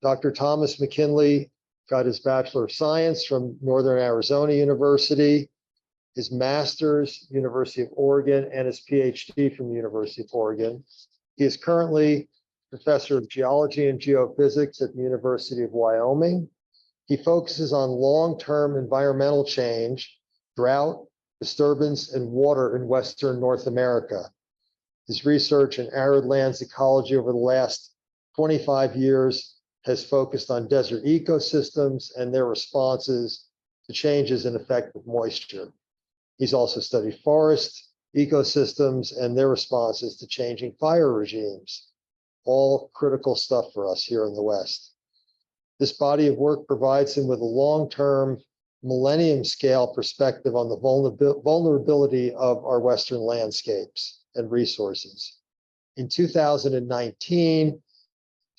Dr. Thomas McKinley got his Bachelor of Science from Northern Arizona University, his Master's, University of Oregon, and his PhD from the University of Oregon. He is currently Professor of Geology and Geophysics at the University of Wyoming. He focuses on long-term environmental change, drought, disturbance, and water in Western North America. His research in arid lands ecology over the last 25 years has focused on desert ecosystems and their responses to changes in effective moisture. He's also studied forest ecosystems and their responses to changing fire regimes, all critical stuff for us here in the West. This body of work provides him with a long-term millennium scale perspective on the vulnerability of our Western landscapes and resources. In 2019,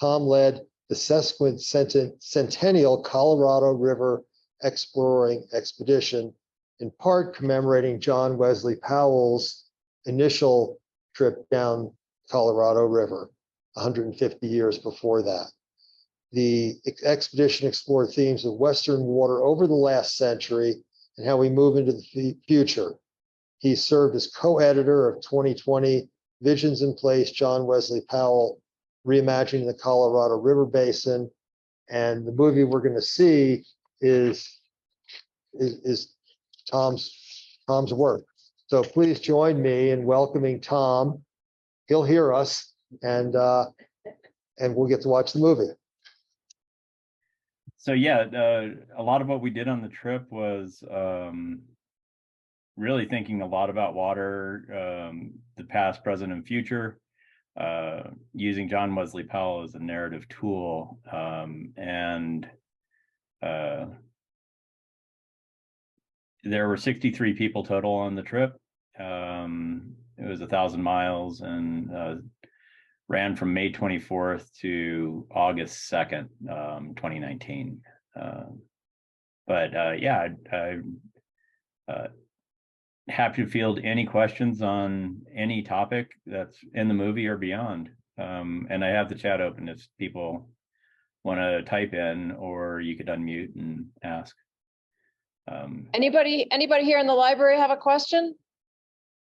Tom led the Sesquicentennial Colorado River Exploring Expedition, in part commemorating John Wesley Powell's initial trip down Colorado River 150 years before that. The expedition explored themes of Western water over the last century and how we move into the future. He served as co-editor of 2020 Visions in Place, John Wesley Powell, Reimagining the Colorado River Basin. And the movie we're going to see is Tom's work. So please join me in welcoming Tom. He'll hear us, and we'll get to watch the movie. So yeah, a lot of what we did on the trip was really thinking a lot about water, the past, present, and future, using John Wesley Powell as a narrative tool. There were 63 people total on the trip. It was 1,000 miles and ran from May 24th to August 2nd, 2019. Yeah, I'm happy to field any questions on any topic that's in the movie or beyond. And I have the chat open if people want to type in, or you could unmute and ask. Anybody here in the library have a question?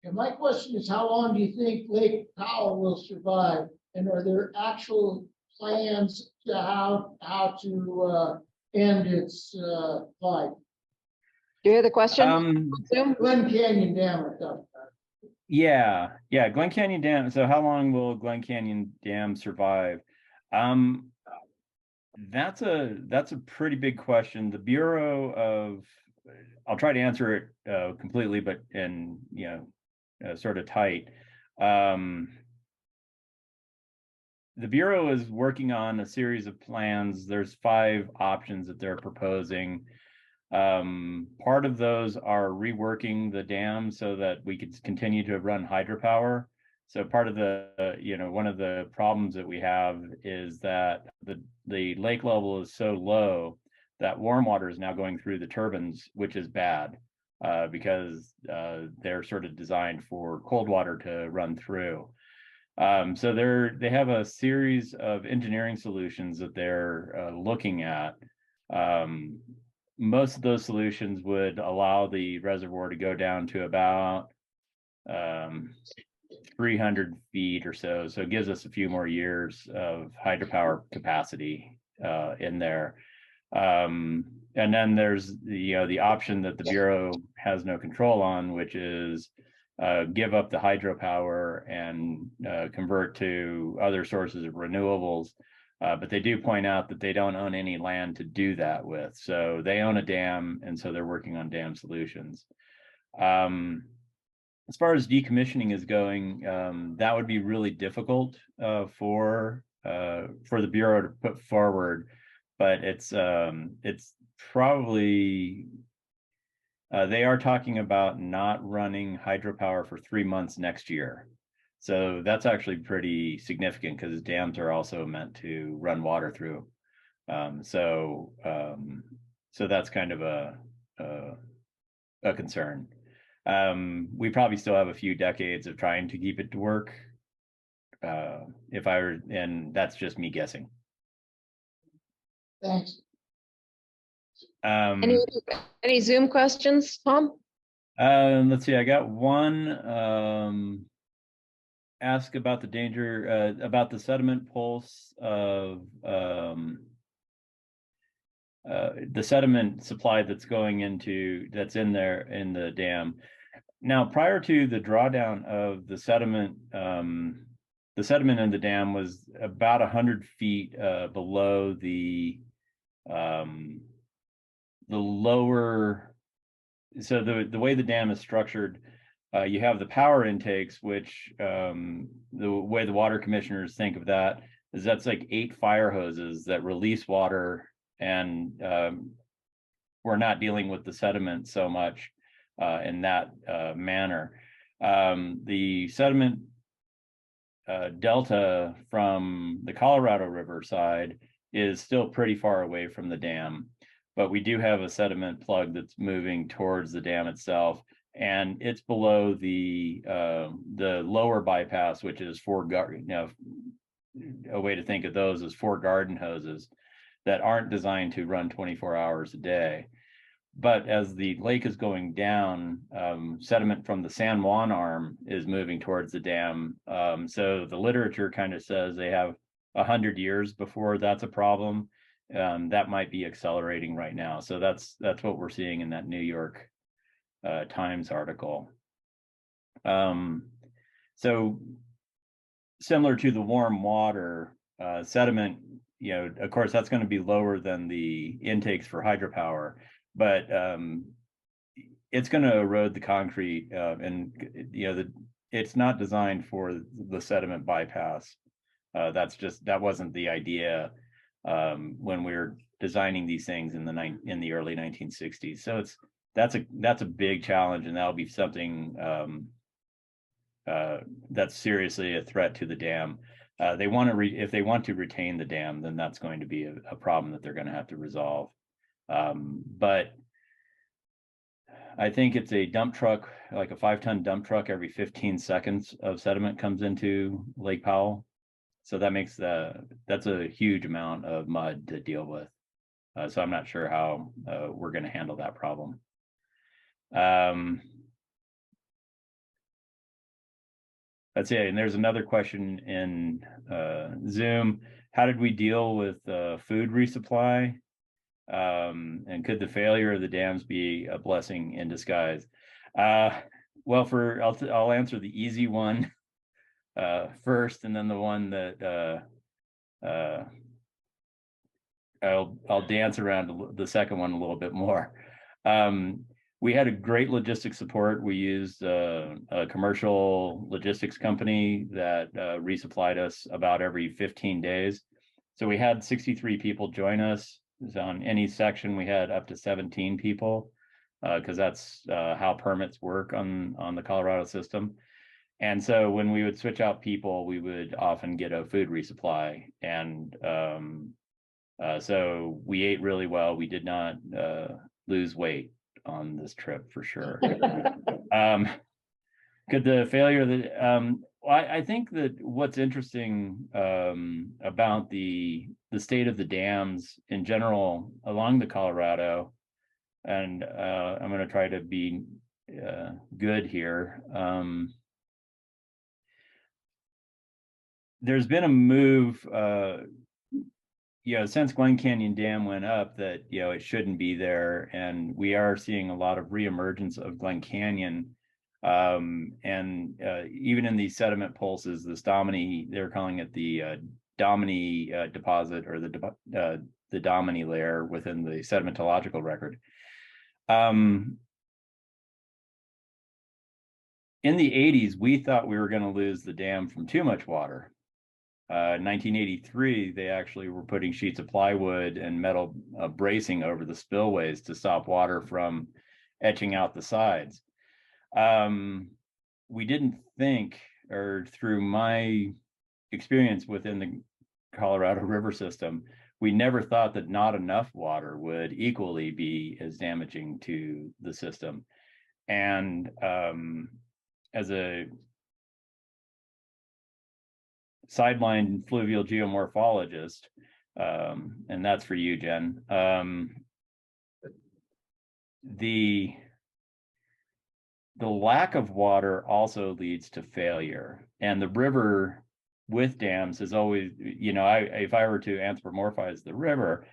And my question is, how long do you think Lake Powell will survive? And are there actual plans to how to end its life? Do you hear the question? Glen Canyon Dam. Yeah, Glen Canyon Dam. So how long will Glen Canyon Dam survive? That's a pretty big question. The Bureau of, I'll try to answer it completely, but in sort of tight. The Bureau is working on a series of plans. There's 5 options that they're proposing. Part of those are reworking the dam so that we could continue to run hydropower. So part of the, one of the problems that we have is that the lake level is so low that warm water is now going through the turbines, which is bad because they're sort of designed for cold water to run through. So they have a series of engineering solutions that they're looking at. Most of those solutions would allow the reservoir to go down to about 300 feet or so. So it gives us a few more years of hydropower capacity in there. And then there's the option that the Bureau has no control on, which is give up the hydropower and convert to other sources of renewables. But they do point out that they don't own any land to do that with. So they own a dam, and so they're working on dam solutions. As far as decommissioning is going, that would be really difficult for the Bureau to put forward. But it's probably they are talking about not running hydropower for 3 months next year. So that's actually pretty significant because dams are also meant to run water through. So that's kind of a concern. We probably still have a few decades of trying to keep it to work. And that's just me guessing. Thanks. Any, any Zoom questions, Tom? Let's see, I got one, ask about the danger, about the sediment pulse of, the sediment supply that's going into, that's in there in the dam. Now, prior to the drawdown of the sediment in the dam was about 100 feet below the lower. So the way the dam is structured, you have the power intakes, which the way the water commissioners think of that is that's like 8 fire hoses that release water, and we're not dealing with the sediment so much in that manner. The sediment delta from the Colorado River side is still pretty far away from the dam, but we do have a sediment plug that's moving towards the dam itself, and it's below the lower bypass, which is 4 garden. A way to think of those is 4 garden hoses that aren't designed to run 24 hours a day. But as the lake is going down, sediment from the San Juan arm is moving towards the dam. So the literature kind of says they have 100 years before that's a problem. That might be accelerating right now. So that's what we're seeing in that New York Times article. So similar to the warm water, sediment, of course, that's going to be lower than the intakes for hydropower, but it's going to erode the concrete, and it's not designed for the sediment bypass. That wasn't the idea when we were designing these things in the early 1960s. So that's a big challenge, and that'll be something that's seriously a threat to the dam. If they want to retain the dam, then that's going to be a problem that they're going to have to resolve. But I think it's a dump truck, like a 5-ton dump truck every 15 seconds of sediment comes into Lake Powell. So that's a huge amount of mud to deal with. So I'm not sure how we're going to handle that problem. That's it. And there's another question in Zoom. How did we deal with food resupply? And could the failure of the dams be a blessing in disguise? Well, I'll answer the easy one first, and then the one that I'll dance around the second one a little bit more. We had a great logistics support. We used a commercial logistics company that resupplied us about every 15 days. So we had 63 people join us. On any section, we had up to 17 people because that's how permits work on the Colorado system. And so when we would switch out people, we would often get a food resupply. And so we ate really well. We did not lose weight on this trip for sure. Could the failure of the I think that what's interesting about the state of the dams in general along the Colorado, and I'm going to try to be good here. There's been a move, since Glen Canyon Dam went up, that it shouldn't be there, and we are seeing a lot of reemergence of Glen Canyon. And even in these sediment pulses, this Domini, they're calling it the Domini deposit, or the Domini layer within the sedimentological record. In the 80s, we thought we were going to lose the dam from too much water. In 1983, they actually were putting sheets of plywood and metal bracing over the spillways to stop water from etching out the sides. We didn't think, or through my experience within the Colorado River system, we never thought that not enough water would equally be as damaging to the system. And as a sideline fluvial geomorphologist, And that's for you, Jen. The lack of water also leads to failure, and the river with dams is always, if I were to anthropomorphize the river,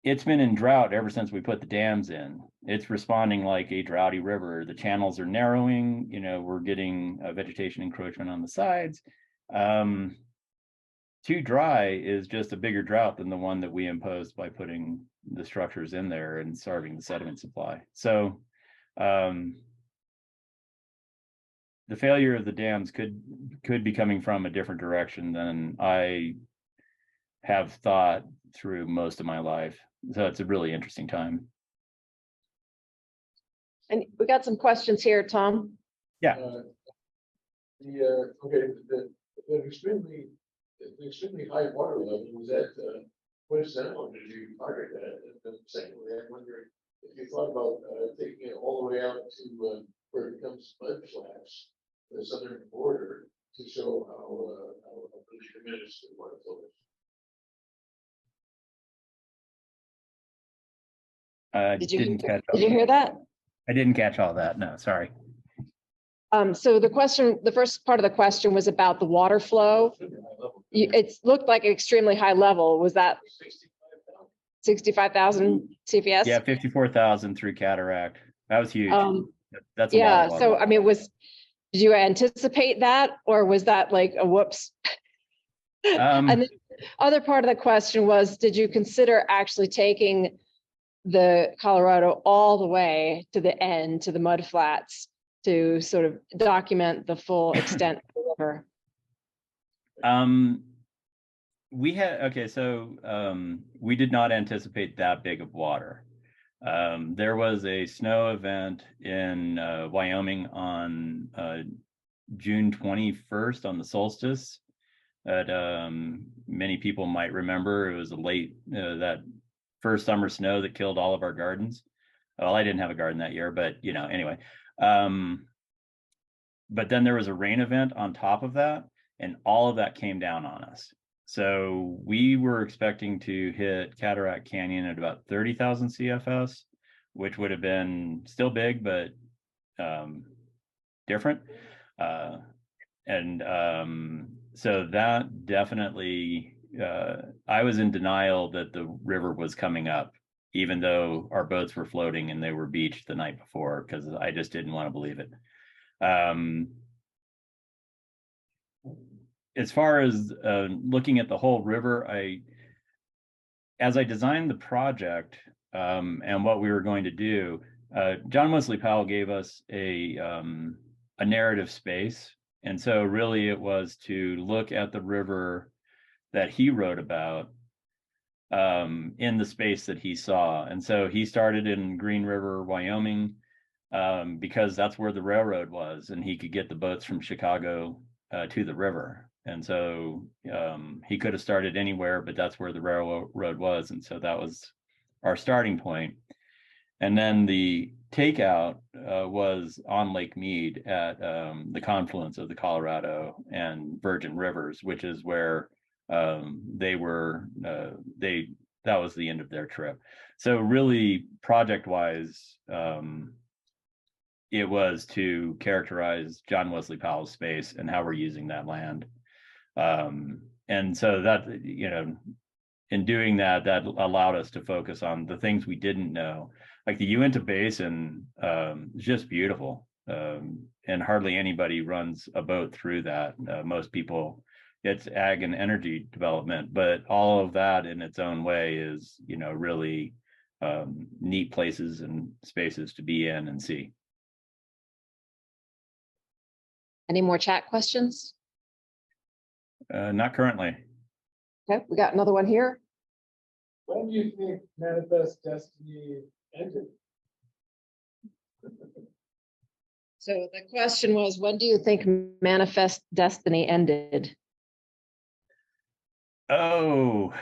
it's been in drought ever since we put the dams in. It's responding like a droughty river. The channels are narrowing, we're getting vegetation encroachment on the sides. Too dry is just a bigger drought than the one that we imposed by putting the structures in there and starving the sediment supply. So the failure of the dams could be coming from a different direction than I have thought through most of my life. So it's a really interesting time. And we got some questions here, Tom. Yeah. The extremely high water level, was that coincidental? Did you target that? And secondly, I'm wondering if you thought about taking it all the way out to where it becomes mud flats, the southern border, to show how really diminished the water flow is. Did you I hear that? didn't catch all that. No, sorry. So the first part of the question was about the water flow. It looked like an extremely high level. Was that 65,000 CFS? Yeah, 54,000 through cataract. That was huge. That's a lot yeah. of water. So I mean, did you anticipate that, or was that like a whoops? And the other part of the question was, did you consider actually taking the Colorado all the way to the end, to the mud flats, to sort of document the full extent of the river? We did not anticipate that big of water. There was a snow event in Wyoming on June 21st on the solstice that many people might remember. It was a late, that first summer snow that killed all of our gardens. Well, I didn't have a garden that year, but anyway. But then there was a rain event on top of that, and all of that came down on us. So we were expecting to hit Cataract Canyon at about 30,000 CFS, which would have been still big, but different. So that definitely, I was in denial that the river was coming up, even though our boats were floating and they were beached the night before, because I just didn't want to believe it. As far as looking at the whole river, as I designed the project and what we were going to do, John Wesley Powell gave us a narrative space. And so really it was to look at the river that he wrote about in the space that he saw. And so he started in Green River, Wyoming, because that's where the railroad was, and he could get the boats from Chicago to the river. And so he could have started anywhere, but that's where the railroad was. And so that was our starting point. And then the takeout was on Lake Mead at the confluence of the Colorado and Virgin Rivers, which is where that was the end of their trip. So really, project-wise, it was to characterize John Wesley Powell's space and how we're using that land. And so that, in doing that, that allowed us to focus on the things we didn't know. Like the Uinta Basin is just beautiful. And hardly anybody runs a boat through that. Most people, it's ag and energy development, but all of that in its own way is, really neat places and spaces to be in and see. Any more chat questions? Not currently. Okay, we got another one here. When do you think Manifest Destiny ended? So the question was, when do you think Manifest Destiny ended? Oh,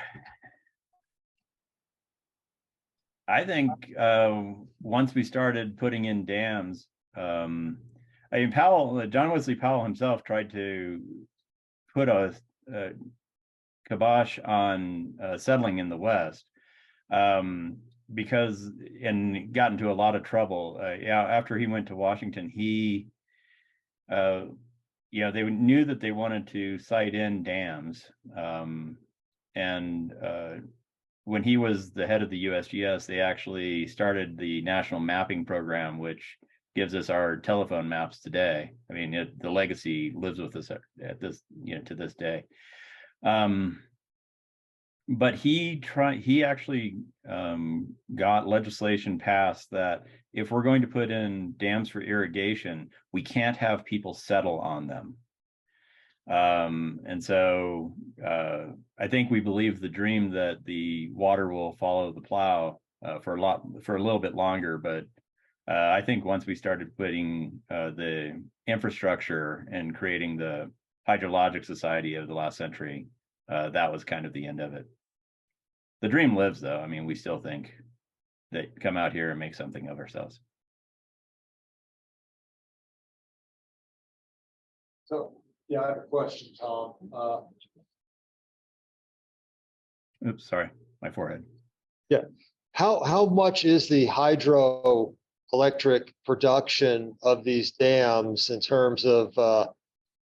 I think once we started putting in dams, John Wesley Powell himself tried to put kibosh on settling in the West, because and got into a lot of trouble. Yeah, after he went to Washington, he, they knew that they wanted to site in dams, and when he was the head of the USGS, they actually started the National Mapping Program, which gives us our telephone maps today. I mean, the legacy lives with us at this, to this day. But he actually got legislation passed that if we're going to put in dams for irrigation, we can't have people settle on them. And so I think we believe the dream that the water will follow the plow for a little bit longer, but I think once we started putting the infrastructure and creating the hydrologic society of the last century, that was kind of the end of it. The dream lives, though. I mean, we still think that come out here and make something of ourselves. So, yeah, I have a question, Tom. Oops, sorry, my forehead. Yeah. How much is the hydroelectric production of these dams in terms of,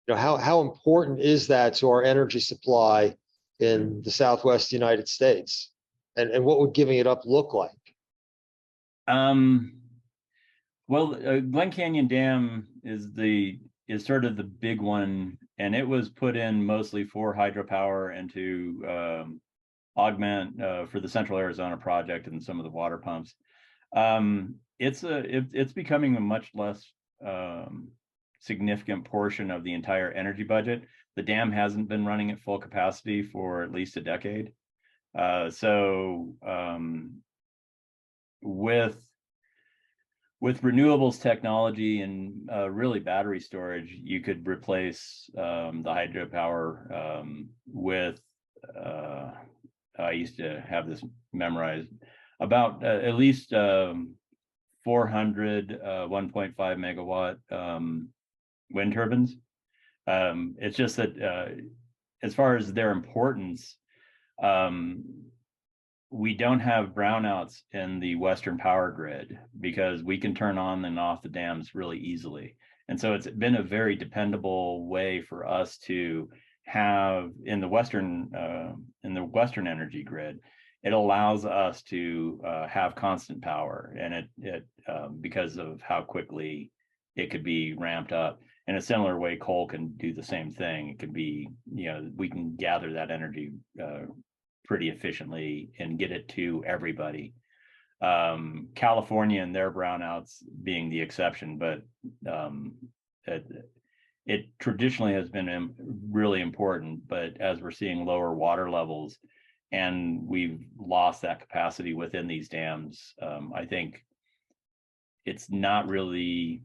how important is that to our energy supply in the Southwest United States? And what would giving it up look like? Well, Glen Canyon Dam is sort of the big one, and it was put in mostly for hydropower and to augment for the Central Arizona project and some of the water pumps. It's becoming a much less significant portion of the entire energy budget. The dam hasn't been running at full capacity for at least a decade. With renewables technology and really battery storage, you could replace the hydropower with, I used to have this memorized, about at least 400 1.5 megawatt wind turbines. It's just that as far as their importance, we don't have brownouts in the Western power grid because we can turn on and off the dams really easily. And so it's been a very dependable way for us to have in the Western energy grid. It allows us to have constant power, and it because of how quickly it could be ramped up. In a similar way, coal can do the same thing. It could be, we can gather that energy pretty efficiently and get it to everybody. California and their brownouts being the exception, but it traditionally has been really important. But as we're seeing lower water levels and we've lost that capacity within these dams, I think it's not really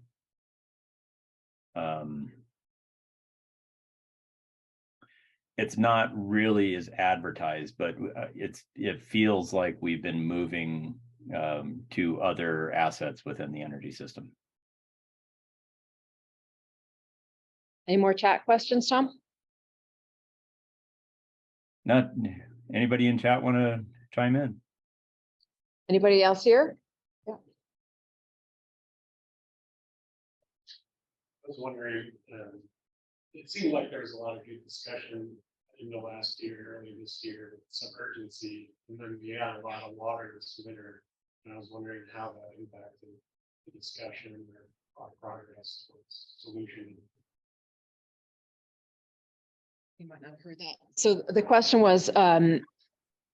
as advertised, but it feels like we've been moving to other assets within the energy system. Any more chat questions, Tom? Not anybody in chat want to chime in? Anybody else here? I was wondering, it seemed like there was a lot of good discussion in the last year, early this year, some urgency, and then we had a lot of water this winter. And I was wondering how that impacted the discussion or our progress towards solution. You might not have heard that. So the question was,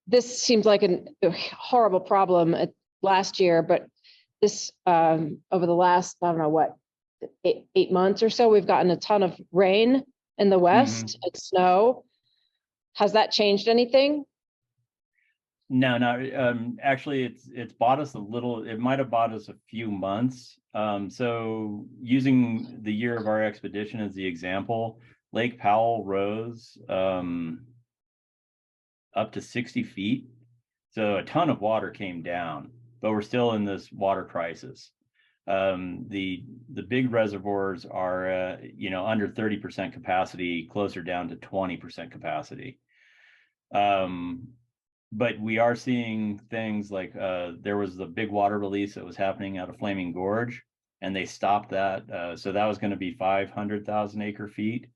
this seems like a horrible problem last year, but this over the last, I don't know what, 8 months or so, we've gotten a ton of rain in the West and snow. Has that changed anything? No, actually, it's bought us a little. It might have bought us a few months. So using the year of our expedition as the example, Lake Powell rose up to 60 feet. So a ton of water came down, but we're still in this water crisis. The big reservoirs are under 30% capacity, closer down to 20% capacity. But we are seeing things like there was the big water release that was happening out of Flaming Gorge, and they stopped that. So that was going to be 500,000 acre feet,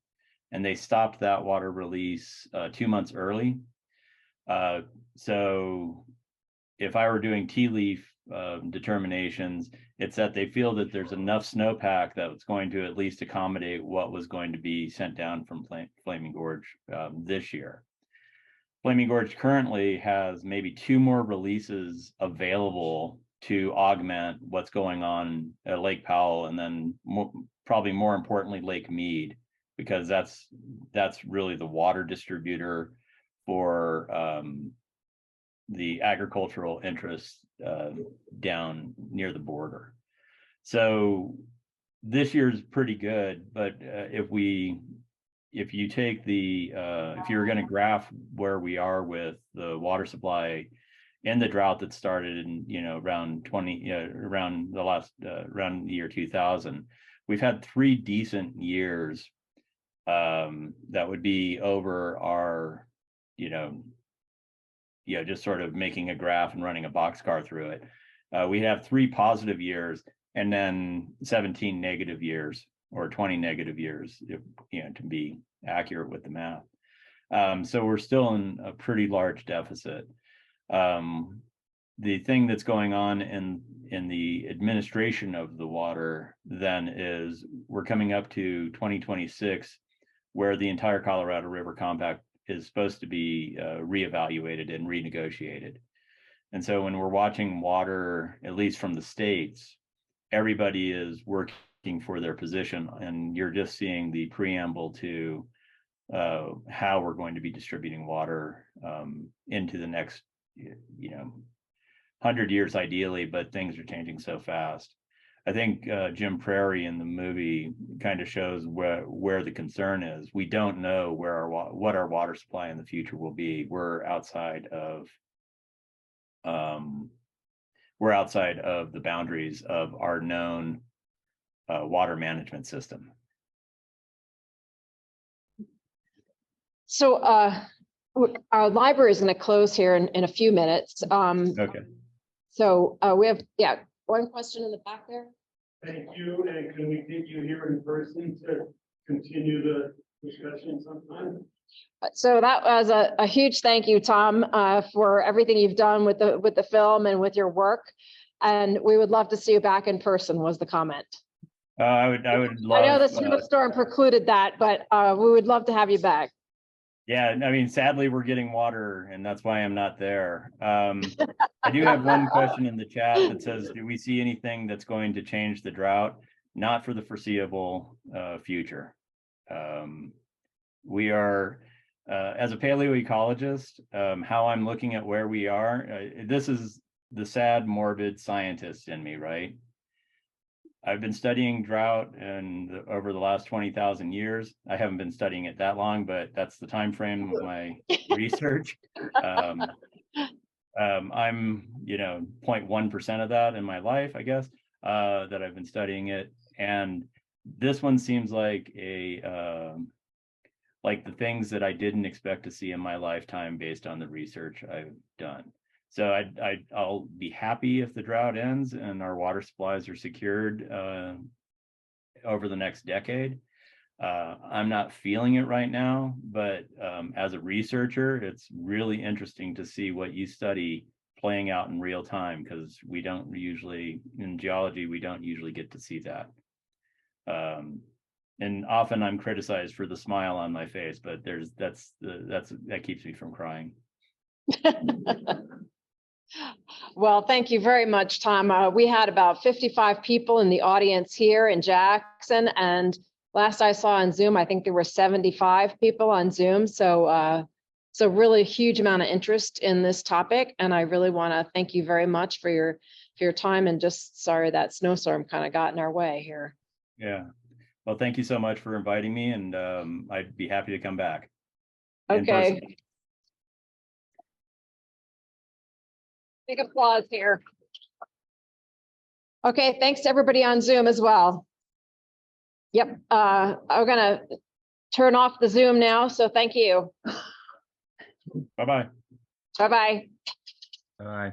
and they stopped that water release 2 months early. So if I were doing tea leaf determinations, it's that they feel that there's enough snowpack that's going to at least accommodate what was going to be sent down from Flaming Gorge this year. Flaming Gorge currently has maybe 2 more releases available to augment what's going on at Lake Powell, and then probably more importantly, Lake Mead, because that's really the water distributor for the agricultural interests down near the border. So this year's pretty good, but if you take the if you're going to graph where we are with the water supply and the drought that started in around the year 2000, we've had 3 decent years that would be over our just sort of making a graph and running a boxcar through it. We have 3 positive years and then 17 negative years, or 20 negative years, to be accurate with the math. So we're still in a pretty large deficit. The thing that's going on in the administration of the water then is we're coming up to 2026, where the entire Colorado River Compact is supposed to be reevaluated and renegotiated. And so when we're watching water, at least from the states, everybody is working for their position, and you're just seeing the preamble to how we're going to be distributing water into the next 100 years ideally, but things are changing so fast. I think Jim Prairie in the movie kind of shows where the concern is. We don't know what our water supply in the future will be. We're outside of the boundaries of our known water management system. So our library is going to close here in a few minutes. Okay. So we have, one question in the back there. Thank you, and can we get you here in person to continue the discussion sometime? So that was a huge thank you, Tom, for everything you've done with the film and with your work. And we would love to see you back in person, was the comment. I would love. I know the snowstorm precluded that, but we would love to have you back. Yeah, I mean, sadly, we're getting water, and that's why I'm not there. I do have one question in the chat that says, do we see anything that's going to change the drought? Not for the foreseeable future. We are, as a paleoecologist, how I'm looking at where we are, this is the sad, morbid scientist in me, right? I've been studying drought over the last 20,000 years. I haven't been studying it that long, but that's the time frame of my research. I'm 0.1% of that in my life, I guess, that I've been studying it. And this one seems like like the things that I didn't expect to see in my lifetime based on the research I've done. So I'll be happy if the drought ends and our water supplies are secured over the next decade. I'm not feeling it right now, but as a researcher, it's really interesting to see what you study playing out in real time, because we don't usually, in geology, we don't usually get to see that. And often I'm criticized for the smile on my face, but that keeps me from crying. Well, thank you very much, Tom. We had about 55 people in the audience here in Jackson, and last I saw on Zoom, I think there were 75 people on Zoom. So really a huge amount of interest in this topic, and I really want to thank you very much for your time, and just sorry that snowstorm kind of got in our way here. Yeah. Well, thank you so much for inviting me, and I'd be happy to come back. Okay. Big applause here. Okay, thanks to everybody on Zoom as well. Yep, I'm gonna turn off the Zoom now, so thank you. Bye-bye. Bye-bye. Bye.